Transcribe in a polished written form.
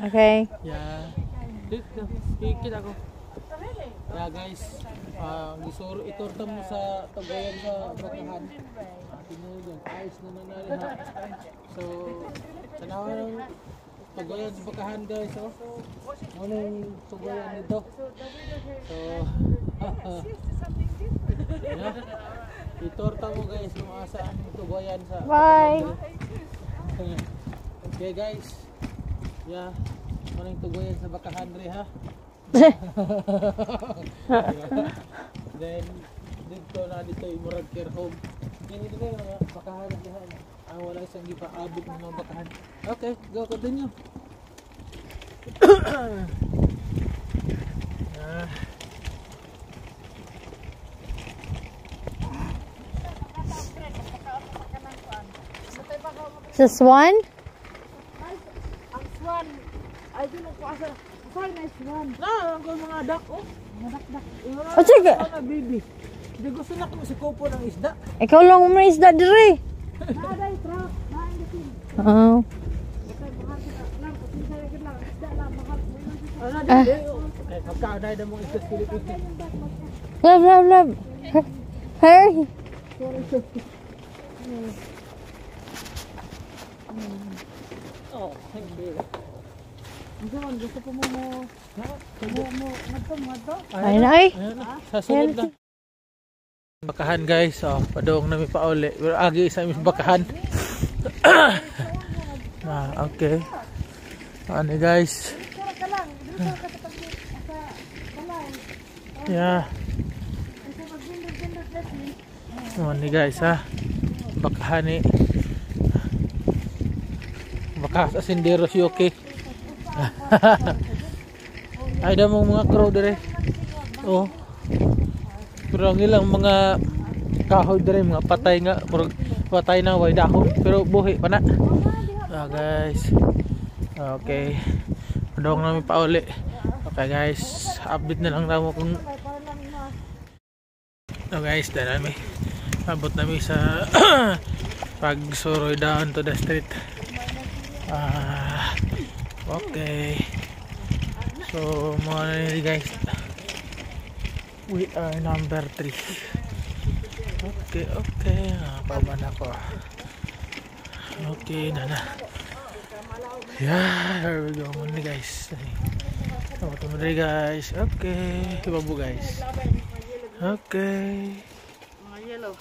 Okay. Yeah. Kikit ako. Yeah guys, itorta mo sa Tugayan sa Bakahan. Tinulog, ayos na nangyari ha. So, tanawa ng Tugayan sa Bakahan guys. Oh. Anong Tugayan nito? So, yeah. Itorta mo guys kung asaan Tugayan sa Bye. Okay guys. Yeah. Anong Tugayan sa Bakahan re ha. Then dito yung Murag Care Home. Yan dito yung mga bakahan dihan. Wala isang gipaabot ng mga bakahan. Okay, go continue. Sa Swan? Ang swan. Ay, di ko asa. Saan na swan? Ang mga dak oh. Madak-dak. O sige. Baby. Hindi gusto na ko si Kopo ng isda. Ikaw lang may isda dire. Naday truck. Naay gatin. Oo. Kasi mahal sila. Lang, kasi sa'yo ka lang. Isda lang. Mahal. Ano din? Okay, pagkaanay na mong isda sa Pilipinas. Love. Hey. Oh, thank you. Doon, gusto ko mo nagto. Ay na ay. Sa sunod na. Bakahan guys, padong namin pa uli. Pero agi sa amin bakahan. Okay. Ano guys? Yeah. Ano guys ha? Bakahan ni. Baka sa Sendero Yoke. Ay da mong mga crow dire. Oh. Pero ang ilang mga kahoy dire mga patay nga, patay na way dahon pero buhi pa na. Guys. Okay. Padong namin pa uli. Okay guys, update na lang mo kung guys, dahil namin abot namin sa pagsuroy down to the street. Okay. So, mga nila guys, we are number 3. Okay. Paban ako. Okay, nana. Yeah, here we go muna guys. Ito muna guys. Okay. Ibabu guys. Okay. Mga yellow.